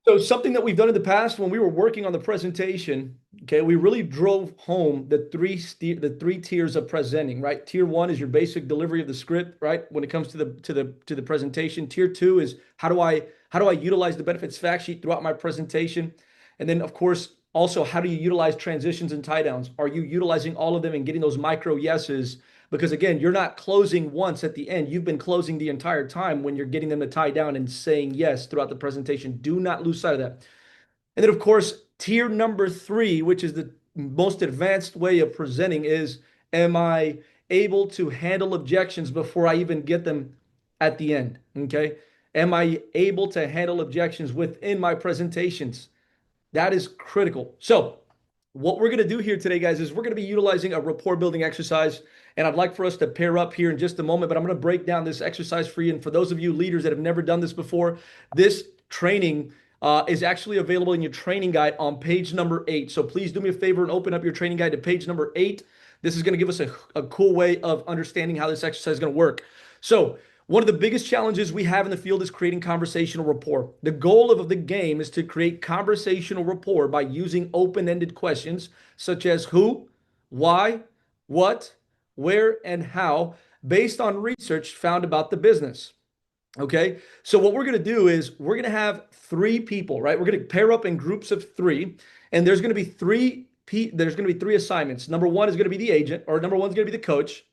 So something that we've done in the past when we were working on the presentation, okay, we really drove home the three tiers of presenting, right? Tier one is your basic delivery of the script, right? When it comes to the presentation. Tier two is how do I utilize the benefits fact sheet throughout my presentation? And then of course, also how do you utilize transitions and tie downs? Are you utilizing all of them and getting those micro yeses? Because again, you're not closing once at the end. You've been closing the entire time when you're getting them to tie down and saying yes throughout the presentation. Do not lose sight of that. And then, of course, tier number three, which is the most advanced way of presenting, is am I able to handle objections before I even get them at the end? Okay. Am I able to handle objections within my presentations? That is critical. So, what we're going to do here today, guys, is we're going to be utilizing a rapport building exercise. And I'd like for us to pair up here in just a moment, but I'm going to break down this exercise for you. And for those of you leaders that have never done this before, this training is actually available in your training guide on page number 8. So please do me a favor and open up your training guide to page number 8. This is going to give us a cool way of understanding how this exercise is going to work. So, one of the biggest challenges we have in the field is creating conversational rapport. The goal of the game is to create conversational rapport by using open-ended questions such as who, why, what, where, and how, based on research found about the business. Okay, so what we're going to do is we're going to have three people, right? We're going to pair up in groups of three, and there's going to be three assignments. Number one is going to be the agent, or number one is going to be the coach.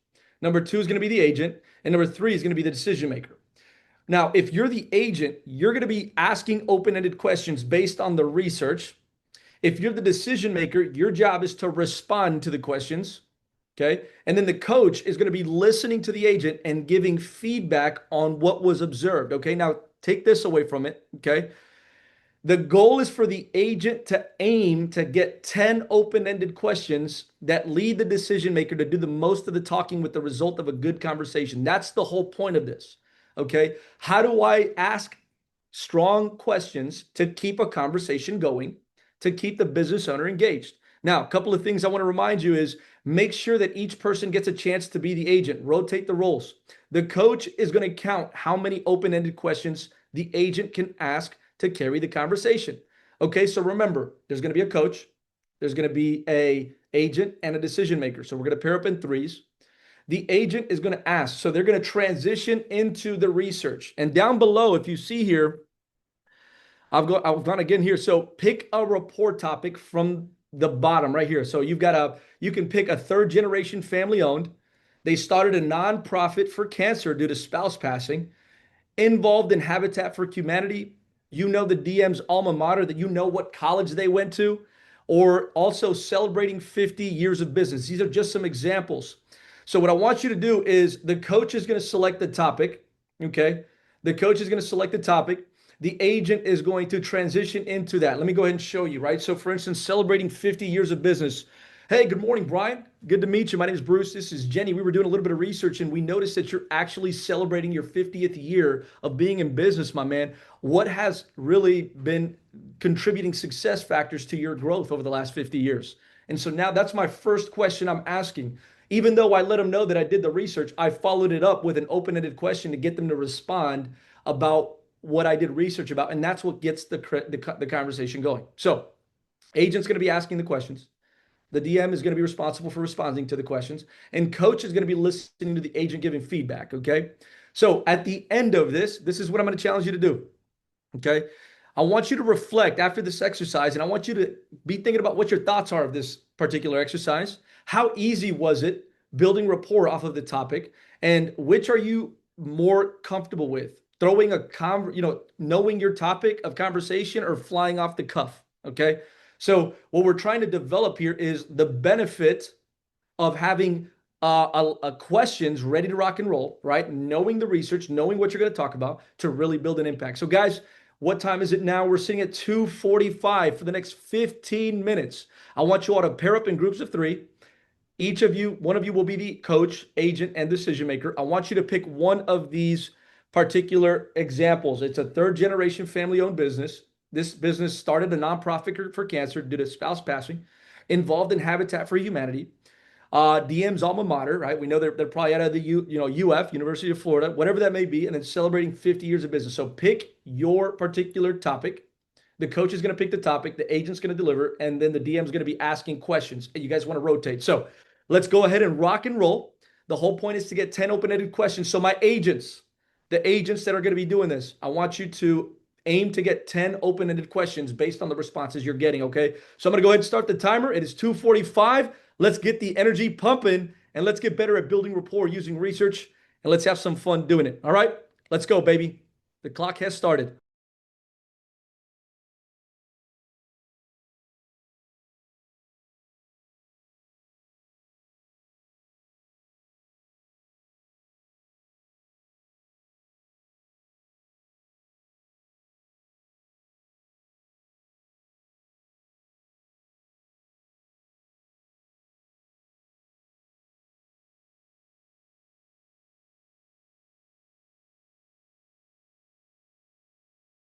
Number two is going to be the agent. And number three is going to be the decision maker. Now, if you're the agent, you're going to be asking open-ended questions based on the research. If you're the decision maker, your job is to respond to the questions. Okay. And then the coach is going to be listening to the agent and giving feedback on what was observed. Okay. Now, take this away from it. Okay. The goal is for the agent to aim to get 10 open-ended questions that lead the decision maker to do the most of the talking with the result of a good conversation. That's the whole point of this. Okay. How do I ask strong questions to keep a conversation going, to keep the business owner engaged? Now, a couple of things I want to remind you is make sure that each person gets a chance to be the agent. Rotate the roles. The coach is going to count how many open-ended questions the agent can ask to carry the conversation. Okay, so remember, there's going to be a coach, there's going to be a agent and a decision maker. So we're going to pair up in threes. The agent is going to ask, so they're going to transition into the research. And down below, if you see here, I've gone again here. So pick a rapport topic from the bottom right here. So you can pick a third generation family owned. They started a nonprofit for cancer due to spouse passing, involved in Habitat for Humanity. You know the DM's alma mater, that you know what college they went to, or also celebrating 50 years of business. These are just some examples. So what I want you to do is the coach is going to select the topic. Okay. The coach is going to select the topic. The agent is going to transition into that. Let me go ahead and show you, right? So for instance, celebrating 50 years of business. Hey, good morning, Brian. Good to meet you. My name is Bruce. This is Jenny. We were doing a little bit of research and we noticed that you're actually celebrating your 50th year of being in business, my man. What has really been contributing success factors to your growth over the last 50 years? And so now that's my first question I'm asking. Even though I let them know that I did the research, I followed it up with an open-ended question to get them to respond about what I did research about. And that's what gets the conversation going. So agent's going to be asking the questions. The DM is going to be responsible for responding to the questions, and coach is going to be listening to the agent giving feedback. Okay. So at the end of this is what I'm going to challenge you to do. Okay. I want you to reflect after this exercise, and I want you to be thinking about what your thoughts are of this particular exercise. How easy was it building rapport off of the topic, and which are you more comfortable with? Throwing knowing your topic of conversation or flying off the cuff. Okay. So what we're trying to develop here is the benefit of having a questions ready to rock and roll, right? Knowing the research, knowing what you're going to talk about to really build an impact. So guys, what time is it now? We're sitting at 2:45 for the next 15 minutes. I want you all to pair up in groups of three. One of you will be the coach, agent, and decision maker. I want you to pick one of these particular examples. It's a third generation family owned business. This business started a nonprofit for cancer due to spouse passing, involved in Habitat for Humanity. DM's alma mater, right? We know they're probably out of the UF, University of Florida, whatever that may be, and then celebrating 50 years of business. So pick your particular topic, The coach is going to pick the topic, the agent's going to deliver, and then the DM is going to be asking questions. And you guys want to rotate. So let's go ahead and rock and roll. The whole point is to get 10 open-ended questions. So my agents, the agents that are going to be doing this, I want you to aim to get 10 open-ended questions based on the responses you're getting, okay? So I'm going to go ahead and start the timer. It is 2:45. Let's get the energy pumping and let's get better at building rapport using research and let's have some fun doing it. All right? Let's go, baby. The clock has started.